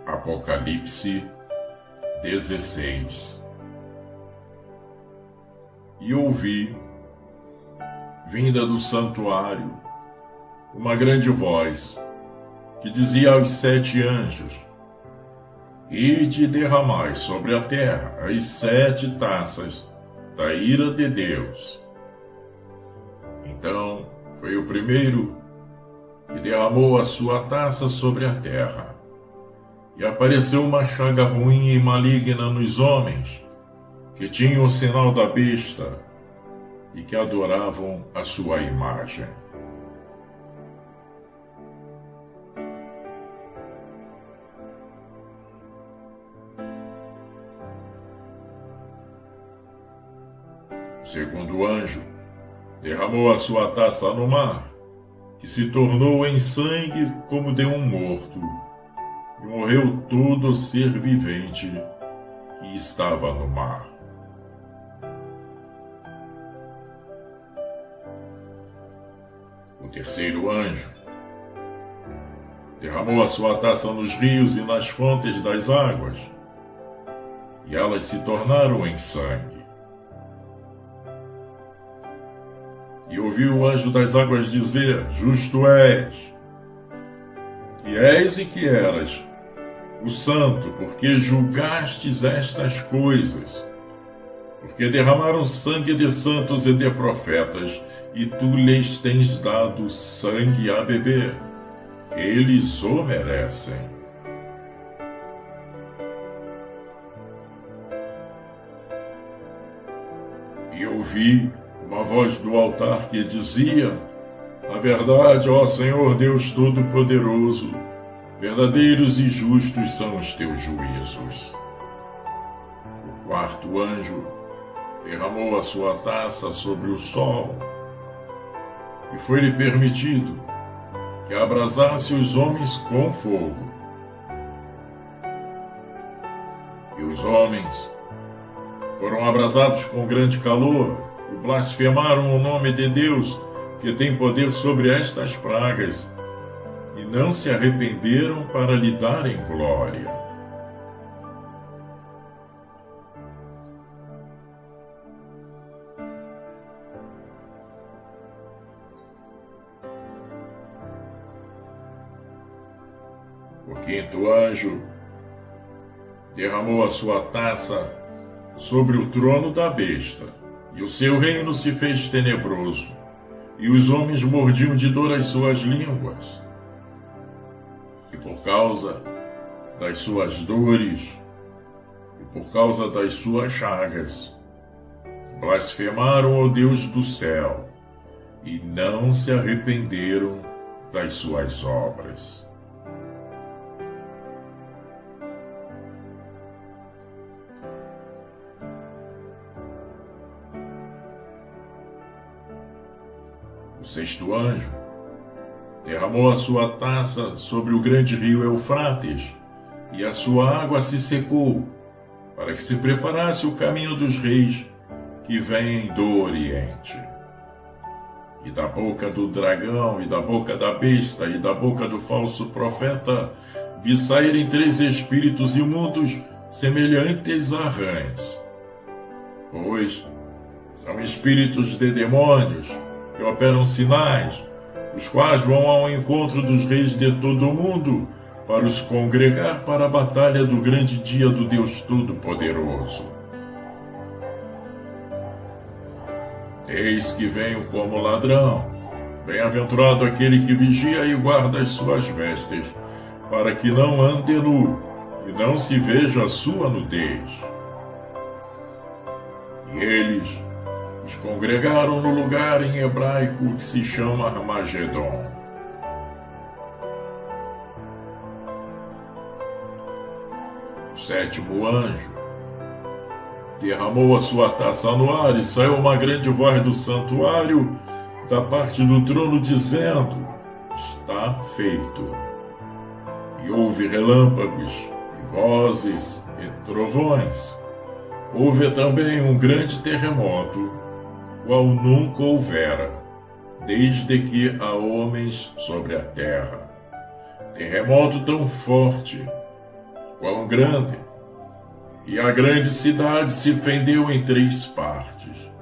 Apocalipse 16. E ouvi, vinda do santuário, uma grande voz, que dizia aos 7 anjos: Ide e derramai sobre a terra as 7 taças da ira de Deus. Então foi o primeiro e derramou a sua taça sobre a terra. E apareceu uma chaga ruim e maligna nos homens, que tinham o sinal da besta e que adoravam a sua imagem. O segundo anjo derramou a sua taça no mar, que se tornou em sangue como de um morto, e morreu todo ser vivente que estava no mar. O terceiro anjo derramou a sua taça nos rios e nas fontes das águas, e elas se tornaram em sangue. E ouvi o anjo das águas dizer: Justo és, que és e que eras, o santo, porque julgastes estas coisas, porque derramaram sangue de santos e de profetas, e tu lhes tens dado sangue a beber. Eles o merecem. E ouvi uma voz do altar que dizia: A verdade, ó Senhor Deus Todo-Poderoso, verdadeiros e justos são os teus juízos. O quarto anjo derramou a sua taça sobre o sol, e foi-lhe permitido que abrasasse os homens com fogo. E os homens foram abrasados com grande calor e blasfemaram o nome de Deus, que tem poder sobre estas pragas, e não se arrependeram para lhe darem glória. O quinto anjo derramou a sua taça sobre o trono da besta, e o seu reino se fez tenebroso, e os homens mordiam de dor as suas línguas. E por causa das suas dores, e por causa das suas chagas, blasfemaram o Deus do céu, e não se arrependeram das suas obras. O sexto anjo derramou a sua taça sobre o grande rio Eufrates, e a sua água se secou, para que se preparasse o caminho dos reis que vêm do Oriente. E da boca do dragão, e da boca da besta, e da boca do falso profeta, vi saírem 3 espíritos imundos semelhantes a rãs. Pois são espíritos de demônios, que operam sinais, os quais vão ao encontro dos reis de todo o mundo, para os congregar para a batalha do grande dia do Deus Todo-Poderoso. Eis que venho como ladrão. Bem-aventurado aquele que vigia e guarda as suas vestes, para que não ande nu, e não se veja a sua nudez. E eles os congregaram no lugar em hebraico que se chama Armagedon. O sétimo anjo derramou a sua taça no ar, e saiu uma grande voz do santuário, da parte do trono, dizendo: Está feito. E houve relâmpagos, e vozes, e trovões. Houve também um grande terremoto, qual nunca houvera, desde que há homens sobre a terra. terremoto tão forte, quão grande, e a grande cidade se fendeu em 3 partes,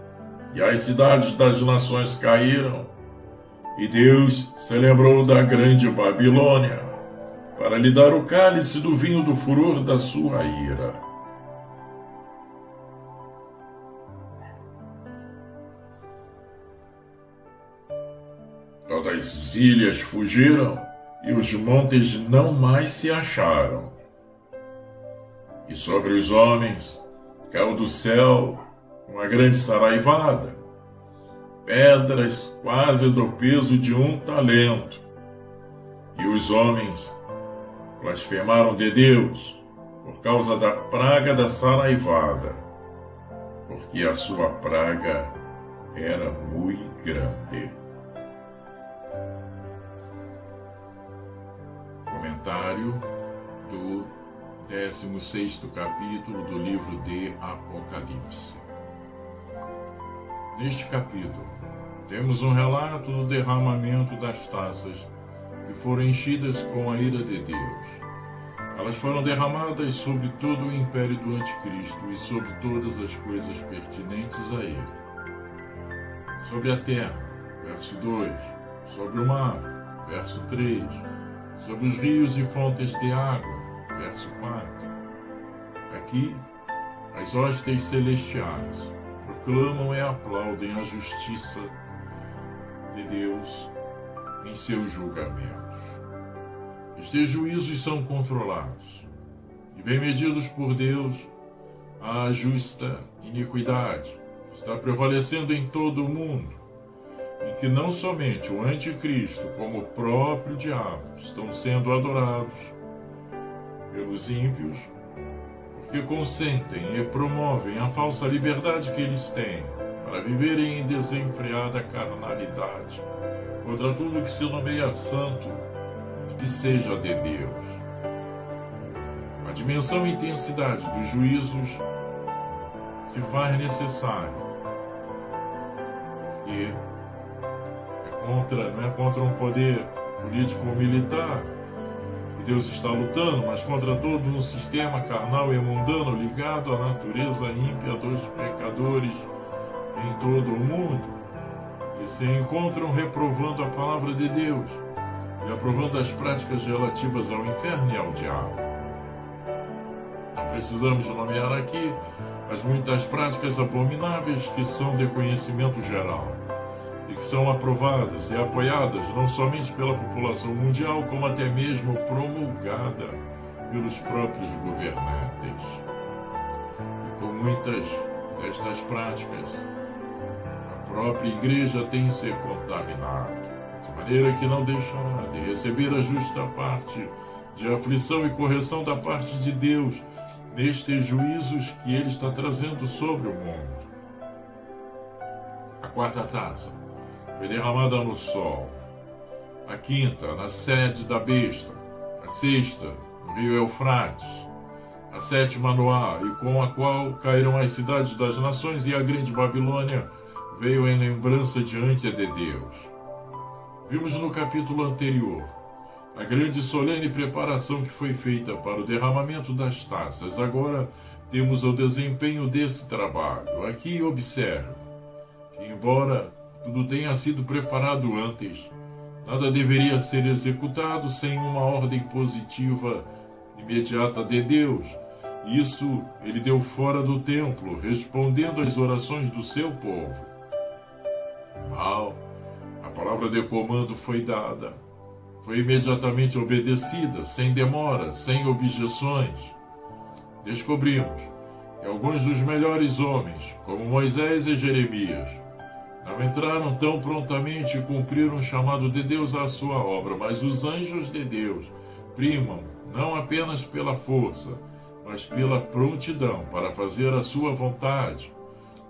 e as cidades das nações caíram, e Deus se lembrou da grande Babilônia, para lhe dar o cálice do vinho do furor da sua ira. Todas as ilhas fugiram, e os montes não mais se acharam. E sobre os homens caiu do céu uma grande saraivada, pedras quase do peso de 1 talento. E os homens blasfemaram de Deus por causa da praga da saraivada, porque a sua praga era muito grande. Comentário do 16º capítulo do livro de Apocalipse. Neste capítulo, temos um relato do derramamento das taças que foram enchidas com a ira de Deus. Elas foram derramadas sobre todo o império do Anticristo e sobre todas as coisas pertinentes a ele. Sobre a terra, verso 2. Sobre o mar, verso 3. Sobre os rios e fontes de água, verso 4. Aqui, as hostes celestiais proclamam e aplaudem a justiça de Deus em seus julgamentos. Estes juízos são controlados e bem medidos por Deus. A justa iniquidade está prevalecendo em todo o mundo, em que não somente o anticristo, como o próprio diabo, estão sendo adorados pelos ímpios, porque consentem e promovem a falsa liberdade que eles têm para viverem em desenfreada carnalidade, contra tudo que se nomeia santo e que seja de Deus. A dimensão e intensidade dos juízos se faz necessária, porque não é contra um poder político ou militar que Deus está lutando, mas contra todo um sistema carnal e mundano ligado à natureza ímpia dos pecadores em todo o mundo, que se encontram reprovando a palavra de Deus e aprovando as práticas relativas ao inferno e ao diabo. Não precisamos nomear aqui as muitas práticas abomináveis que são de conhecimento geral e que são aprovadas e apoiadas não somente pela população mundial, como até mesmo promulgada pelos próprios governantes. E com muitas destas práticas, a própria igreja tem se contaminado, de maneira que não deixará de receber a justa parte de aflição e correção da parte de Deus nestes juízos que ele está trazendo sobre o mundo. A 4ª taça foi derramada no sol, a 5ª na sede da besta, a 6ª no rio Eufrates, a 7ª no ar, e com a qual caíram as cidades das nações, e a grande Babilônia veio em lembrança diante de Deus. Vimos no capítulo anterior a grande e solene preparação que foi feita para o derramamento das taças. Agora temos o desempenho desse trabalho. Aqui observe que, embora tudo tenha sido preparado antes, nada deveria ser executado sem uma ordem positiva imediata de Deus. Isso ele deu fora do templo, respondendo às orações do seu povo. Mal, a palavra de comando foi dada, foi imediatamente obedecida, sem demora, sem objeções. Descobrimos que alguns dos melhores homens, como Moisés e Jeremias, não entraram tão prontamente e cumpriram o chamado de Deus à sua obra, mas os anjos de Deus primam não apenas pela força, mas pela prontidão para fazer a sua vontade.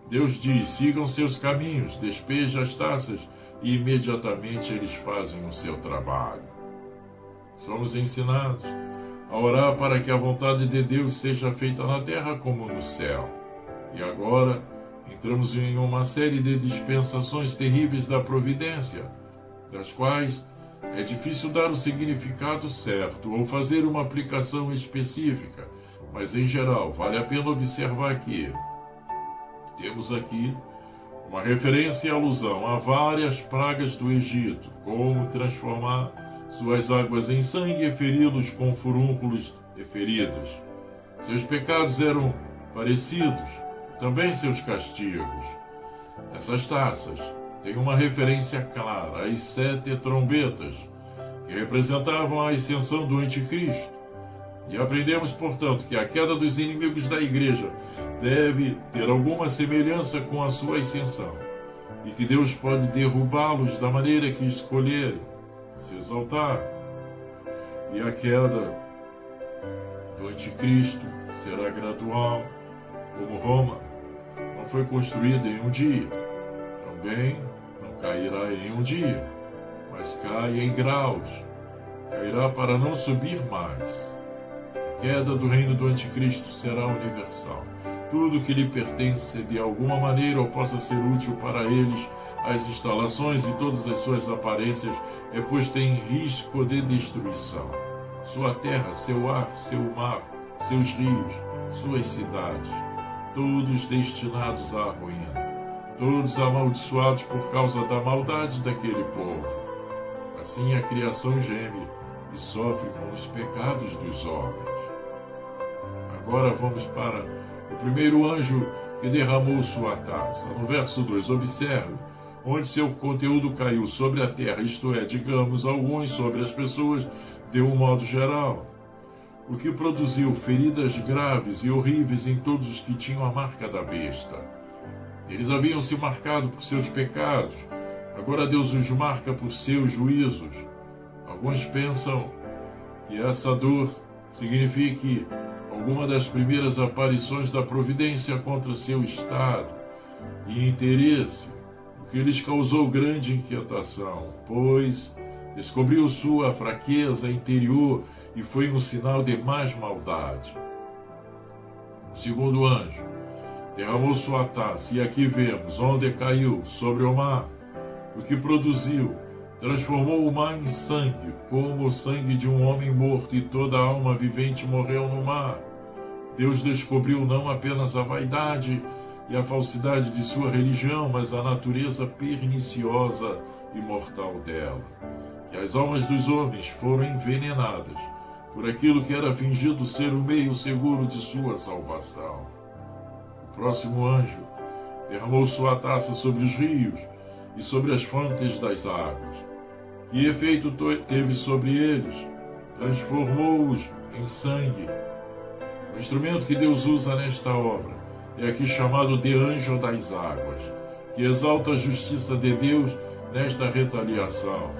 Deus diz: sigam seus caminhos, despeje as taças, e imediatamente eles fazem o seu trabalho. Somos ensinados a orar para que a vontade de Deus seja feita na terra como no céu. E agora entramos em uma série de dispensações terríveis da providência, das quais É difícil dar o significado certo ou fazer uma aplicação específica, mas em geral vale a pena observar que temos aqui uma referência e alusão a várias pragas do Egito, como transformar suas águas em sangue e feri-los com furúnculos e feridas. Seus pecados eram parecidos, também seus castigos. Essas taças têm uma referência clara às 7 trombetas, que representavam a ascensão do anticristo. E aprendemos, portanto, que a queda dos inimigos da igreja deve ter alguma semelhança com a sua ascensão, e que Deus pode derrubá-los da maneira que escolherem, se exaltar. E a queda do anticristo será gradual, como Roma não foi construída em um dia, também não cairá em um dia, mas cai em graus, cairá para não subir mais. A queda do reino do anticristo será universal. Tudo que lhe pertence de alguma maneira ou possa ser útil para eles, as instalações e todas as suas aparências, é posto em risco de destruição. Sua terra, seu ar, seu mar, seus rios, suas cidades, todos destinados à ruína, todos amaldiçoados por causa da maldade daquele povo. Assim a criação geme e sofre com os pecados dos homens. Agora vamos para o primeiro anjo que derramou sua taça. No verso 2, observe onde seu conteúdo caiu sobre a terra, isto é, digamos, alguns sobre as pessoas de um modo geral, o que produziu feridas graves e horríveis em todos os que tinham a marca da besta. Eles haviam se marcado por seus pecados, agora Deus os marca por seus juízos. Alguns pensam que essa dor signifique alguma das primeiras aparições da providência contra seu estado e interesse, o que lhes causou grande inquietação, pois descobriu sua fraqueza interior e foi um sinal de mais maldade. O segundo anjo derramou sua taça, e aqui vemos onde caiu sobre o mar, o que produziu, transformou o mar em sangue, como o sangue de um homem morto, e toda a alma vivente morreu no mar. Deus descobriu não apenas a vaidade e a falsidade de sua religião, mas a natureza perniciosa e mortal dela, que as almas dos homens foram envenenadas por aquilo que era fingido ser o meio seguro de sua salvação. O próximo anjo derramou sua taça sobre os rios e sobre as fontes das águas. Que efeito teve sobre eles? Transformou-os em sangue. O instrumento que Deus usa nesta obra é aqui chamado de anjo das águas, que exalta a justiça de Deus nesta retaliação.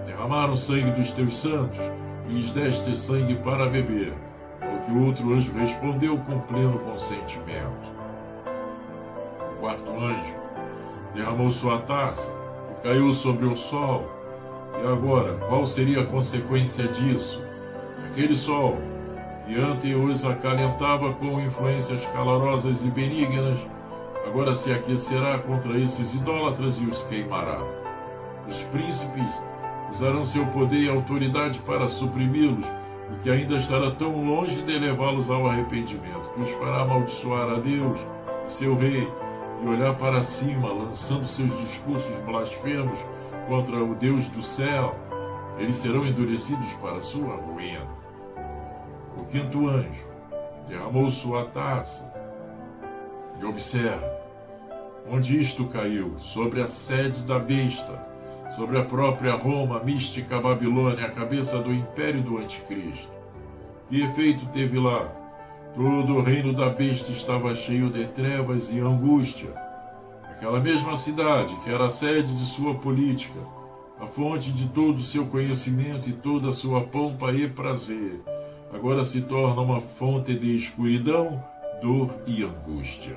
Derramaram o sangue dos teus santos e lhes deste sangue para beber, ao que o outro anjo respondeu com pleno consentimento. O quarto anjo derramou sua taça e caiu sobre o sol. E agora, qual seria a consequência disso? Aquele sol que antes os acalentava com influências calorosas e benignas, agora se aquecerá contra esses idólatras e os queimará. Os príncipes usarão seu poder e autoridade para suprimi-los, o que ainda estará tão longe de levá-los ao arrependimento, que os fará amaldiçoar a Deus, seu rei, e olhar para cima, lançando seus discursos blasfemos contra o Deus do céu. Eles serão endurecidos para sua ruína. O quinto anjo derramou sua taça, e observe onde isto caiu: sobre a sede da besta, sobre a própria Roma, mística Babilônia, a cabeça do império do anticristo. Que efeito teve lá? Todo o reino da besta estava cheio de trevas e angústia. Aquela mesma cidade, que era a sede de sua política, a fonte de todo o seu conhecimento e toda a sua pompa e prazer, agora se torna uma fonte de escuridão, dor e angústia.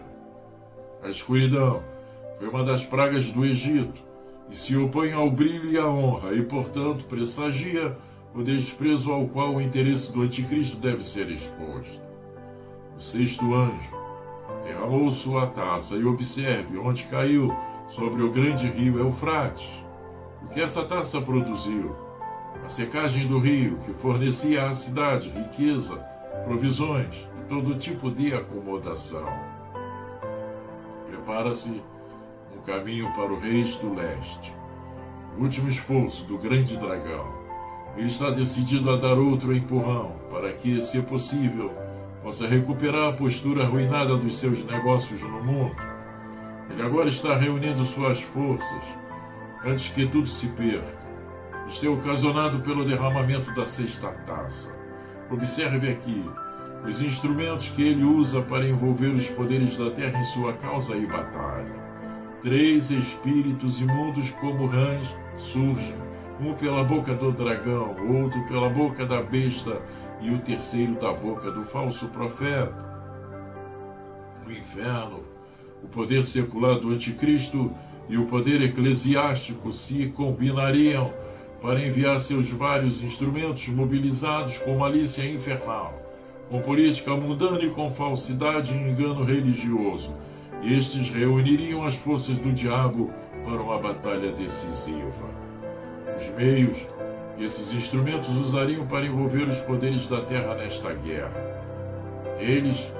A escuridão foi uma das pragas do Egito, e se opõe ao brilho e à honra, e, portanto, pressagia o desprezo ao qual o interesse do anticristo deve ser exposto. O sexto anjo derramou sua taça, e observe onde caiu, sobre o grande rio Eufrates. O que essa taça produziu? A secagem do rio, que fornecia à cidade riqueza, provisões e todo tipo de acomodação. Prepara-se um caminho para o Reis do Leste. O último esforço do grande dragão. Ele está decidido a dar outro empurrão para que, se possível, possa recuperar a postura arruinada dos seus negócios no mundo. Ele agora está reunindo suas forças antes que tudo se perca. Isto é ocasionado pelo derramamento da sexta taça. Observe aqui os instrumentos que ele usa para envolver os poderes da terra em sua causa e batalha. 3 espíritos imundos como rãs surgem, um pela boca do dragão, outro pela boca da besta e o terceiro da boca do falso profeta. O inferno, o poder secular do anticristo e o poder eclesiástico se combinariam para enviar seus vários instrumentos mobilizados com malícia infernal, com política mundana e com falsidade e engano religioso. Estes reuniriam as forças do diabo para uma batalha decisiva. Os meios que esses instrumentos usariam para envolver os poderes da terra nesta guerra. Eles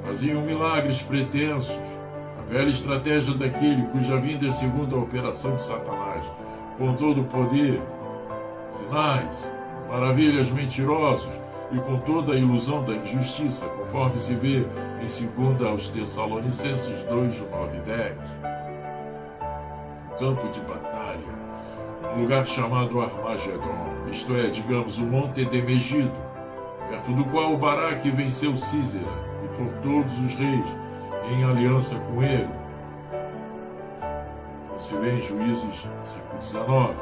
faziam milagres pretensos, a velha estratégia daquele cuja vinda é segundo a operação de Satanás, com todo o poder, sinais, maravilhas mentirosos e com toda a ilusão da injustiça, conforme se vê em 2 aos Tessalonicenses 2, 9 e 10. O campo de batalha, um lugar chamado Armagedon, isto é, digamos, o Monte de Megido, perto do qual Baraque venceu Císera e por todos os reis em aliança com ele, como se vê em Juízes 5:19.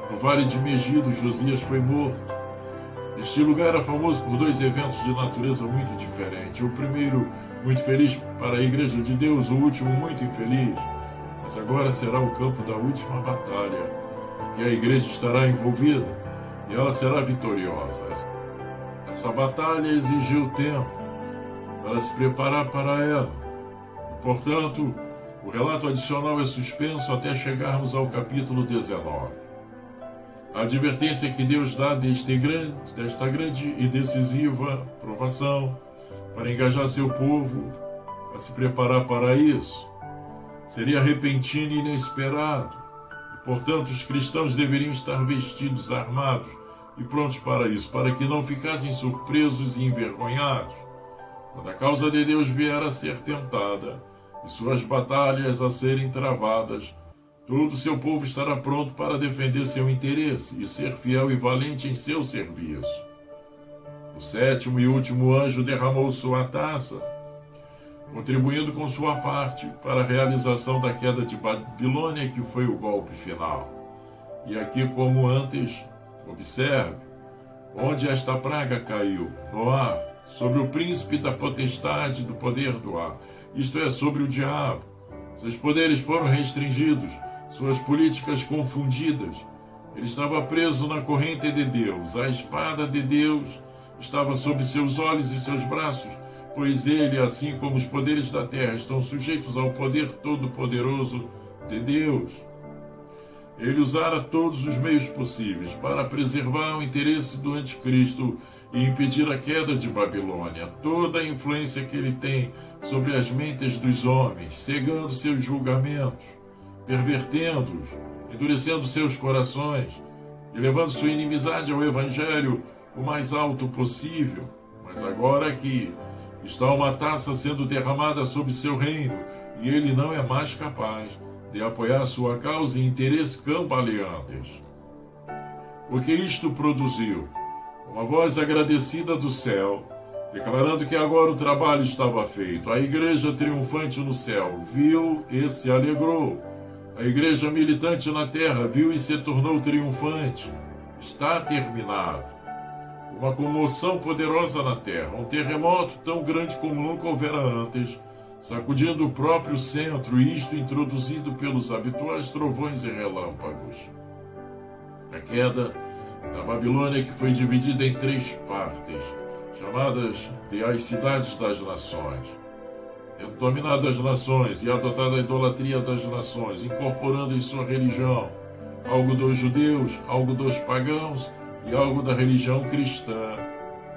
No Vale de Megido, Josias foi morto. Este lugar era famoso por 2 eventos de natureza muito diferente. O primeiro, muito feliz para a Igreja de Deus, o último, muito infeliz. Mas agora será o campo da última batalha, em que a Igreja estará envolvida e ela será vitoriosa. Essa batalha exigiu tempo para se preparar para ela. E, portanto, o relato adicional é suspenso até chegarmos ao capítulo 19. A advertência que Deus dá desta grande e decisiva provação para engajar seu povo a se preparar para isso seria repentino e inesperado, e, portanto, os cristãos deveriam estar vestidos, armados e prontos para isso, para que não ficassem surpresos e envergonhados quando a causa de Deus vier a ser tentada e suas batalhas a serem travadas. Todo o seu povo estará pronto para defender seu interesse e ser fiel e valente em seu serviço. O 7º e último anjo derramou sua taça, contribuindo com sua parte para a realização da queda de Babilônia, que foi o golpe final. E aqui, como antes, observe, onde esta praga caiu, no ar, sobre o príncipe da potestade do poder do ar, isto é, sobre o diabo. Seus poderes foram restringidos, suas políticas confundidas. Ele estava preso na corrente de Deus. A espada de Deus estava sob seus olhos e seus braços, pois ele, assim como os poderes da terra, estão sujeitos ao poder todo-poderoso de Deus. Ele usara todos os meios possíveis para preservar o interesse do anticristo e impedir a queda de Babilônia. Toda a influência que ele tem sobre as mentes dos homens, cegando seus julgamentos, pervertendo-os, endurecendo seus corações e levando sua inimizade ao Evangelho o mais alto possível. Mas agora aqui está uma taça sendo derramada sobre seu reino e ele não é mais capaz de apoiar sua causa e interesses cambaleantes. O que isto produziu? Uma voz agradecida do céu, declarando que agora o trabalho estava feito. A igreja triunfante no céu viu e se alegrou. A igreja militante na terra viu e se tornou triunfante. Está terminado. Uma comoção poderosa na terra, um terremoto tão grande como nunca houvera antes, sacudindo o próprio centro, e isto introduzido pelos habituais trovões e relâmpagos. A queda da Babilônia, que foi dividida em 3 partes, chamadas de as cidades das nações, tendo dominado as nações e adotado a idolatria das nações, incorporando em sua religião algo dos judeus, algo dos pagãos e algo da religião cristã.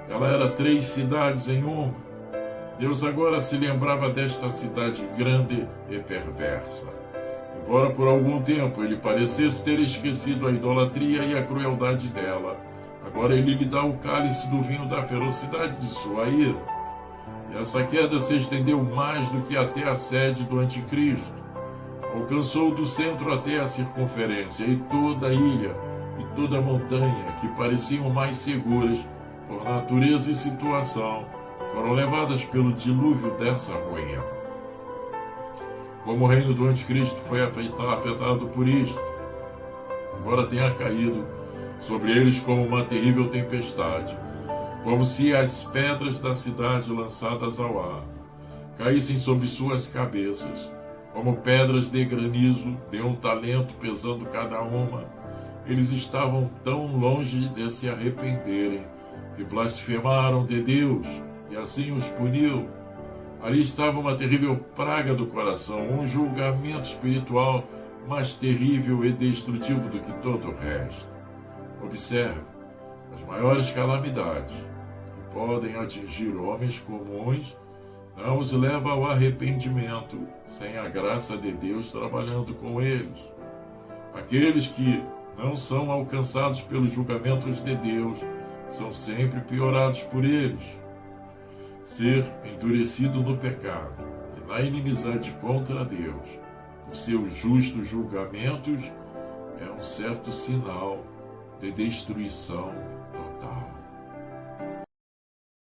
Ela era 3 cidades em uma. Deus agora se lembrava desta cidade grande e perversa. Embora por algum tempo ele parecesse ter esquecido a idolatria e a crueldade dela, agora ele lhe dá o cálice do vinho da ferocidade de sua ira. E essa queda se estendeu mais do que até a sede do anticristo. Alcançou do centro até a circunferência, e toda a ilha e toda a montanha, que pareciam mais seguras por natureza e situação, foram levadas pelo dilúvio dessa ruína. Como o reino do anticristo foi afetado por isto, agora tenha caído sobre eles como uma terrível tempestade, como se as pedras da cidade lançadas ao ar caíssem sobre suas cabeças, como pedras de granizo de um talento pesando cada uma. Eles estavam tão longe de se arrependerem que blasfemaram de Deus, e assim os puniu. Ali estava uma terrível praga do coração, um julgamento espiritual mais terrível e destrutivo do que todo o resto. Observe, as maiores calamidades que podem atingir homens comuns não os leva ao arrependimento, sem a graça de Deus trabalhando com eles. Aqueles que não são alcançados pelos julgamentos de Deus são sempre piorados por eles. Ser endurecido no pecado e na inimizade contra Deus, por seus justos julgamentos, é um certo sinal de destruição